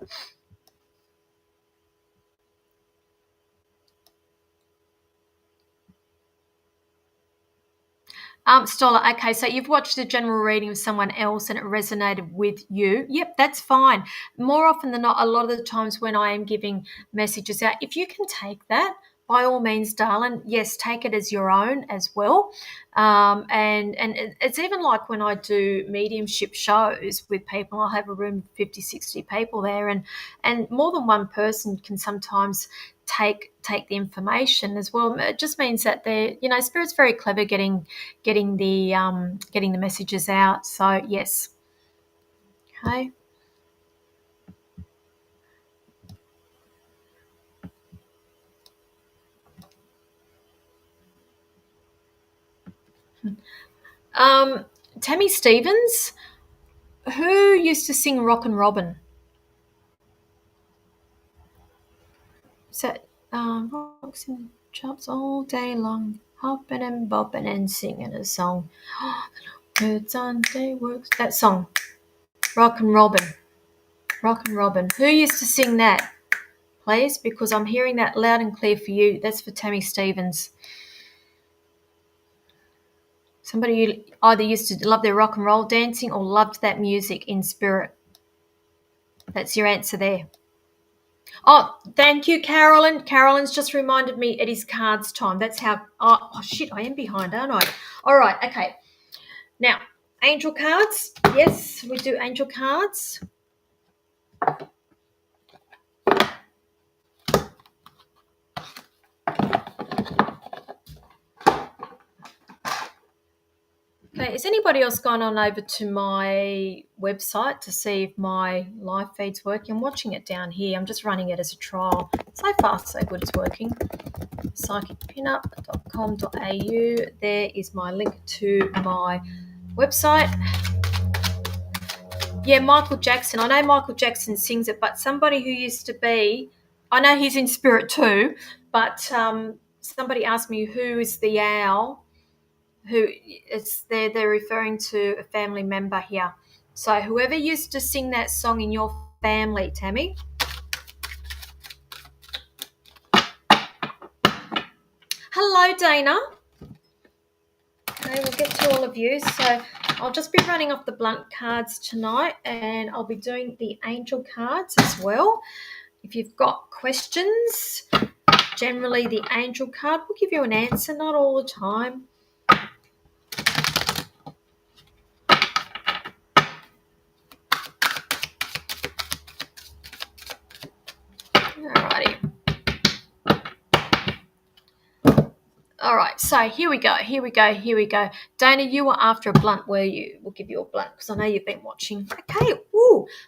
Stola, okay, so you've watched a general reading of someone else and it resonated with you. Yep, that's fine. More often than not, a lot of the times when I am giving messages out, if you can take that, by all means, darling, yes, take it as your own as well. And it's even like when I do mediumship shows with people, I'll have a room of 50, 60 people there, and more than one person can sometimes take the information as well. It just means that spirit's very clever getting the messages out. So yes. Okay. Um, Tammy Stevens, who used to sing Rockin' Robin? Is that rocks and chops all day long, hopping and bopping and singing a song. Birds on day works. That song, Rockin' Robin. Rockin' Robin. Who used to sing that? Please, because I'm hearing that loud and clear for you. That's for Tammy Stevens. Somebody who either used to love their rock and roll dancing or loved that music in spirit. That's your answer there. Oh, thank you, Carolyn. Carolyn's just reminded me it is cards time. That's how. Oh shit, I am behind, aren't I? All right, okay. Now, angel cards. Yes, we do angel cards. Okay, is anybody else gone on over to my website to see if my live feed's working? I'm watching it down here. I'm just running it as a trial. So far, so good, it's working. psychicpinup.com.au. There is my link to my website. Yeah, Michael Jackson. I know Michael Jackson sings it, but somebody who used to be, I know he's in spirit too, but somebody asked me who is the owl. Who it's they're referring to a family member here. So whoever used to sing that song in your family, Tammy. Hello, Dana. Okay, we'll get to all of you. So I'll just be running off the blunt cards tonight, and I'll be doing the angel cards as well. If you've got questions, generally the angel card will give you an answer, not all the time. Alrighty. All right, so here we go. Dana, you were after a blunt, were you? We'll give you a blunt because I know you've been watching. Okay,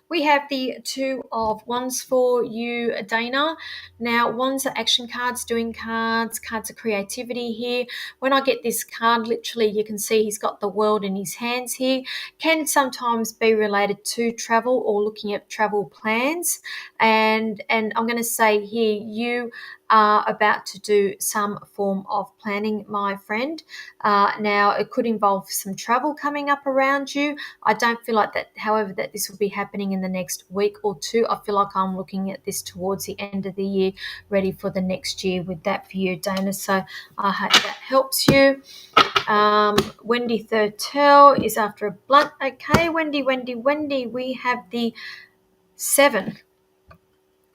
we have the two of wands for you, Dana. Now, wands are action cards, doing cards of creativity here. When I get this card, literally you can see he's got the world in his hands here. Can sometimes be related to travel or looking at travel plans. And I'm going to say here, you are about to do some form of planning, my friend. Now, it could involve some travel coming up around you. I don't feel like that, however, that this will be happening in the next week or two. I feel like I'm looking at this towards the end of the year, ready for the next year with that for you, Dana. So I hope that helps you. Wendy Thurtell is after a blunt. Okay, Wendy, we have the 7.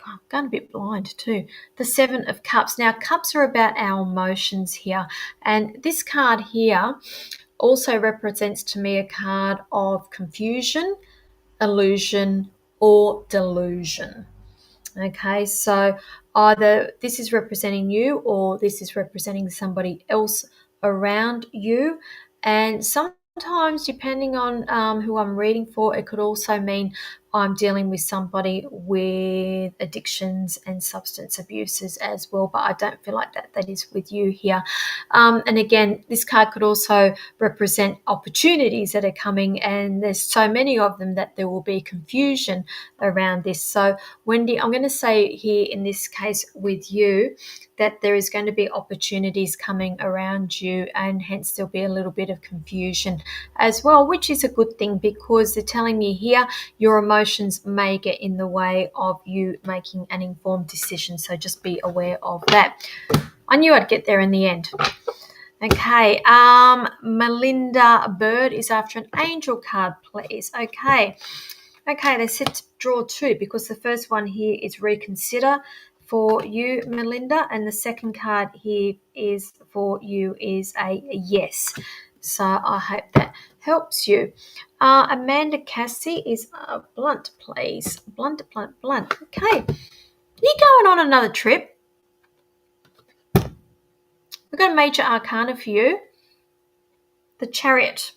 I'm going a bit blind too. The 7 of Cups. Now, cups are about our emotions here. And this card here also represents to me a card of confusion, illusion, or delusion. Okay, so either this is representing you or this is representing somebody else around you. And sometimes, depending on who I'm reading for, it could also mean I'm dealing with somebody with addictions and substance abuses as well, but I don't feel like that is with you here. And again, this card could also represent opportunities that are coming, and there's so many of them that there will be confusion around this. So Wendy, I'm going to say here in this case with you that there is going to be opportunities coming around you, and hence there'll be a little bit of confusion as well, which is a good thing because they're telling me here your emotions may get in the way of you making an informed decision. So just be aware of that. I knew I'd get there in the end. Okay, Melinda Bird is after an angel card, please. Okay, they said to draw two because the first one here is reconsider for you, Melinda, and the second card here is for you is a yes. So I hope that helps you. Amanda Cassie is blunt, please. Blunt. Okay, you going on another trip? We've got a major arcana for you, the Chariot.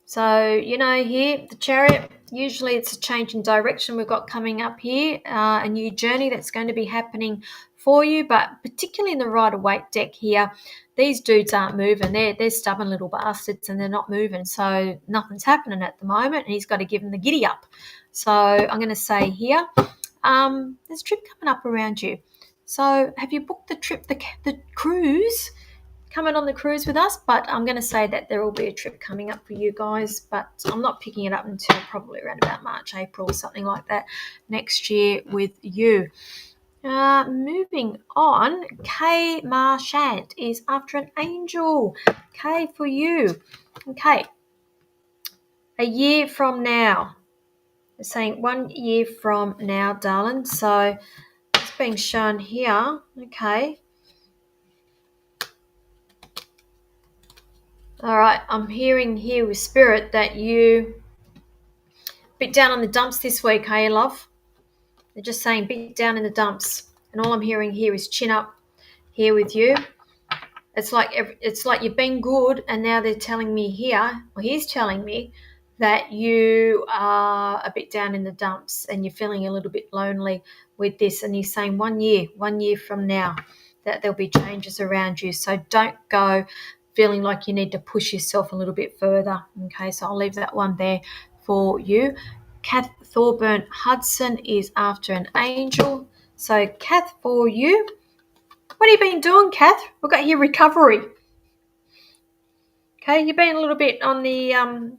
So, here, the Chariot, usually it's a change in direction we've got coming up here, a new journey that's going to be happening for you, but particularly in the Rider-Waite deck here, these dudes aren't moving. They're stubborn little bastards and they're not moving, so nothing's happening at the moment, and he's got to give them the giddy up. So I'm going to say here, there's a trip coming up around you. So have you booked the trip, the cruise? Coming on the cruise with us, but I'm going to say that there will be a trip coming up for you guys, but I'm not picking it up until probably around about March, April, something like that next year with you. Moving on, Kay Marchant is after an angel. Kay, for you. Okay, a year from now. They're saying 1 year from now, darling. So it's being shown here. Okay. All right, I'm hearing here with Spirit that you bit down on the dumps this week, hey, love? They're just saying bit down in the dumps. And all I'm hearing here is chin up here with you. It's like you've been good, and now they're telling me here, or he's telling me, that you are a bit down in the dumps and you're feeling a little bit lonely with this. And he's saying 1 year from now, that there'll be changes around you. So don't go feeling like you need to push yourself a little bit further. Okay, so I'll leave that one there for you. Kath Thorburn Hudson is after an angel. So Kath, for you, what have you been doing, Kath? We've got here recovery. Okay, you've been a little bit on the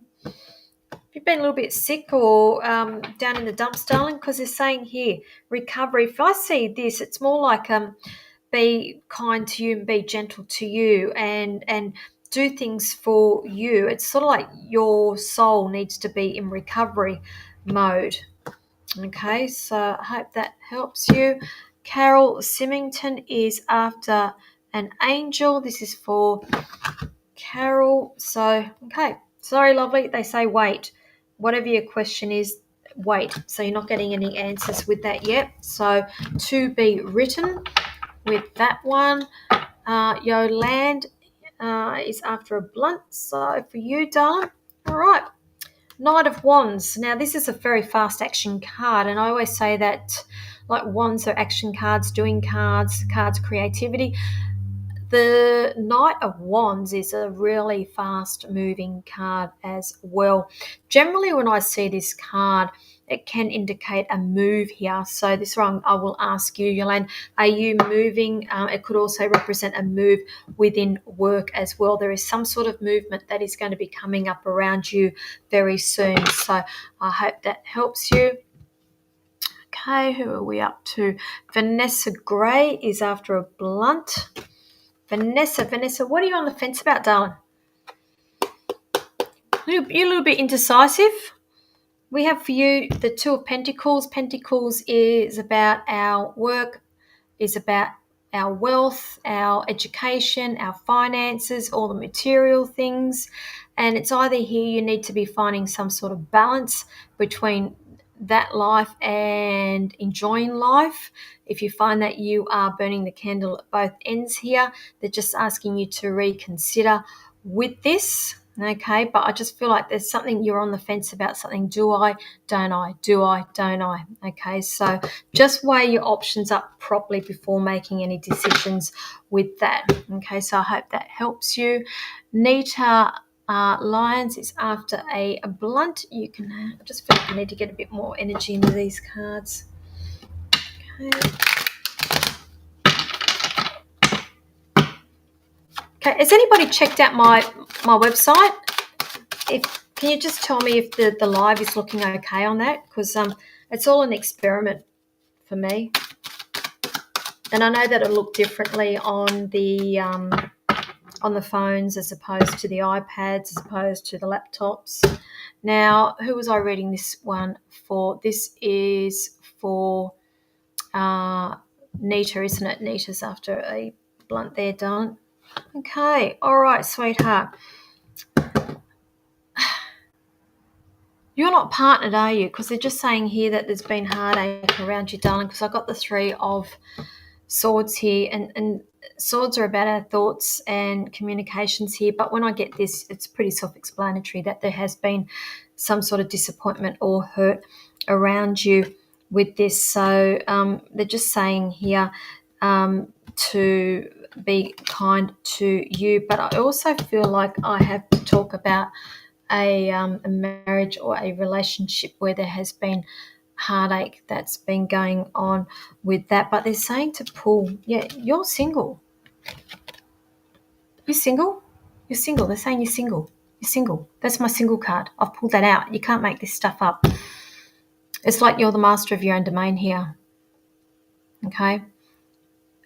you've been a little bit sick or down in the dumps, darling, because they're saying here recovery. If I see this, it's more like be kind to you and be gentle to you and do things for you. It's sort of like your soul needs to be in recovery mode. Okay, so I hope that helps you. Carol Symington is after an angel. This is for Carol. So, okay, sorry, lovely. They say wait. Whatever your question is, wait. So you're not getting any answers with that yet. So to be written with that one. Yoland is after a blunt. So for you, darling. All right. Knight of Wands. Now, this is a very fast action card, and I always say that like wands are action cards, doing cards creativity. The Knight of Wands is a really fast moving card as well. Generally, when I see this card, it can indicate a move here. So this one, I will ask you, Yolande, are you moving? It could also represent a move within work as well. There is some sort of movement that is going to be coming up around you very soon. So I hope that helps you. Okay, who are we up to? Vanessa Gray is after a blunt. Vanessa, what are you on the fence about, darling? You're a little bit indecisive. We have for you the Two of Pentacles. Pentacles is about our work, is about our wealth, our education, our finances, all the material things. And it's either here you need to be finding some sort of balance between that life and enjoying life. If you find that you are burning the candle at both ends here, they're just asking you to reconsider with this. Okay, but I just feel like there's something you're on the fence about something. Do I? Don't I? Do I? Don't I? Okay, so just weigh your options up properly before making any decisions with that. Okay, so I hope that helps you. Nita Lyons is after a blunt. You can, I just feel like I need to get a bit more energy into these cards. Okay. Okay, has anybody checked out my website? Can you just tell me if the live is looking okay on that? Because it's all an experiment for me, and I know that it'll look differently on the phones as opposed to the iPads, as opposed to the laptops. Now, who was I reading this one for? This is for Nita, isn't it? Nita's after a blunt there, darling. Okay, all right, sweetheart. You're not partnered, are you? Because they're just saying here that there's been heartache around you, darling, because I've got the 3 of Swords here, and swords are about our thoughts and communications here. But when I get this, it's pretty self-explanatory that there has been some sort of disappointment or hurt around you with this. So they're just saying here to be kind to you. But I also feel like I have to talk about a marriage or a relationship where there has been heartache that's been going on with that. But they're saying to pull, yeah, you're single. You're single? You're single. They're saying you're single. You're single. That's my single card. I've pulled that out. You can't make this stuff up. It's like you're the master of your own domain here. Okay?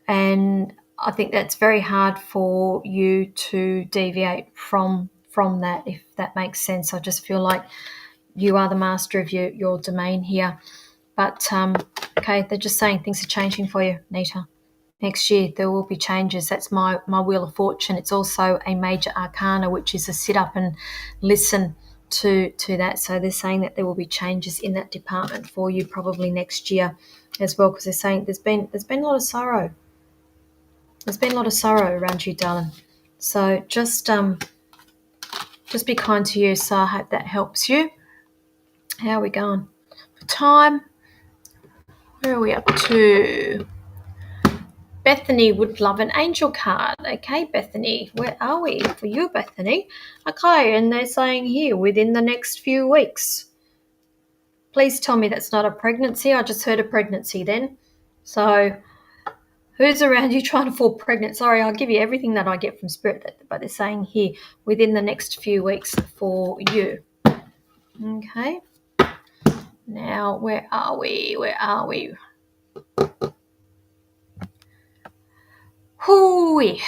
And I think that's very hard for you to deviate from that, if that makes sense. I just feel like you are the master of your domain here. But, okay, they're just saying things are changing for you, Nita. Next year there will be changes. That's my Wheel of Fortune. It's also a major arcana, which is a sit up and listen to that. So they're saying that there will be changes in that department for you probably next year as well, because they're saying there's been a lot of sorrow. There's been a lot of sorrow around you, darling. So just be kind to you. So I hope that helps you. How are we going for time? Where are we up to? Bethany would love an angel card. Okay, Bethany, where are we for you, Bethany? Okay, and they're saying here, within the next few weeks. Please tell me that's not a pregnancy. I just heard a pregnancy then. So who's around you trying to fall pregnant? Sorry, I'll give you everything that I get from Spirit, but they're saying here, within the next few weeks for you. Okay. Now, where are we? Where are we? Hooey.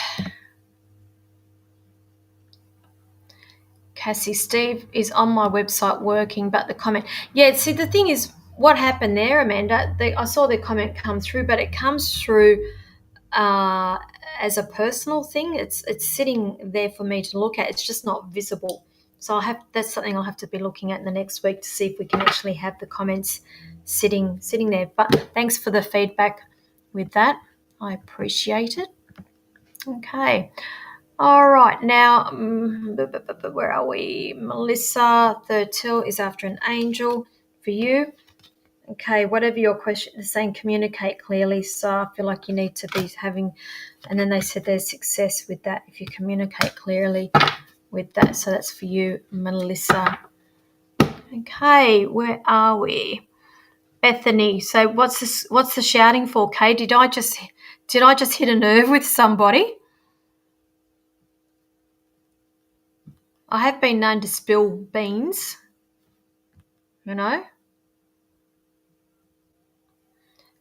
Cassie, Steve is on my website working, but the comment. Yeah, see, the thing is, what happened there, Amanda, I saw the comment come through, but it comes through as a personal thing. It's sitting there for me to look at. It's just not visible. So that's something I'll have to be looking at in the next week to see if we can actually have the comments sitting there. But thanks for the feedback with that. I appreciate it. Okay. All right. Now, where are we? Melissa Thurtill is after an angel for you. Okay, whatever your question is saying, communicate clearly. So I feel like you need to be having, and then they said there's success with that if you communicate clearly with that. So that's for you, Melissa. Okay, where are we? Bethany. So what's the shouting for, Kay? Did I just hit a nerve with somebody? I have been known to spill beans, you know.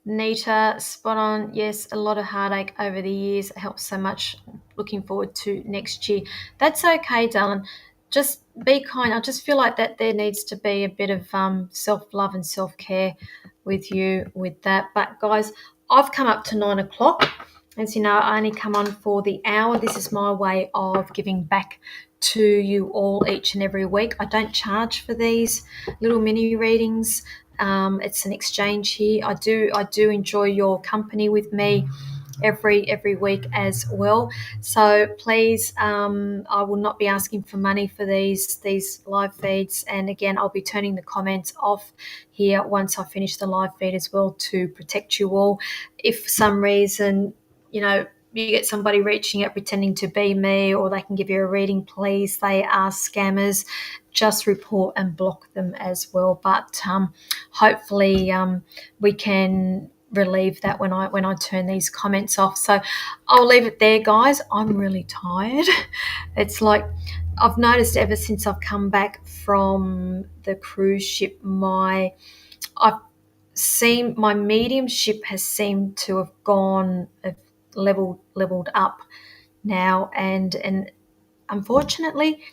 Nita, spot on. Yes, a lot of heartache over the years. It helps so much. Looking forward to next year. That's okay, darling. Just be kind. I just feel like that there needs to be a bit of self-love and self-care with you with that. But guys, I've come up to 9 o'clock. As you know, I only come on for the hour. This is my way of giving back to you all each and every week. I don't charge for these little mini readings. It's an exchange here. I do enjoy your company with me every week as well. So please, I will not be asking for money for these live feeds. And again, I'll be turning the comments off here once I finish the live feed as well to protect you all. If for some reason, you get somebody reaching out pretending to be me, or they can give you a reading, please, they are scammers. Just report and block them as well. But hopefully we can relieve that when I turn these comments off. So I'll leave it there, guys. I'm really tired. It's like I've noticed ever since I've come back from the cruise ship, I've seen my mediumship has seemed to have gone leveled up now, and unfortunately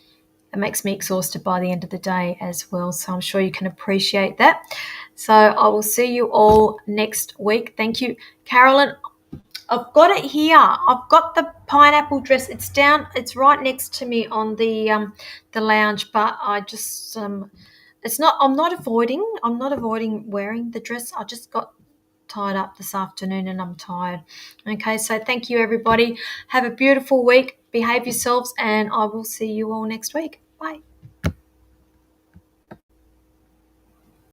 it makes me exhausted by the end of the day as well. So I'm sure you can appreciate that. So I will see you all next week. Thank you, Carolyn. I've got it here. I've got the pineapple dress. It's down. It's right next to me on the lounge. But I just it's not. I'm not avoiding. I'm not avoiding wearing the dress. I just got tied up this afternoon and I'm tired. Okay. So thank you, everybody. Have a beautiful week. Behave yourselves, and I will see you all next week. Bye.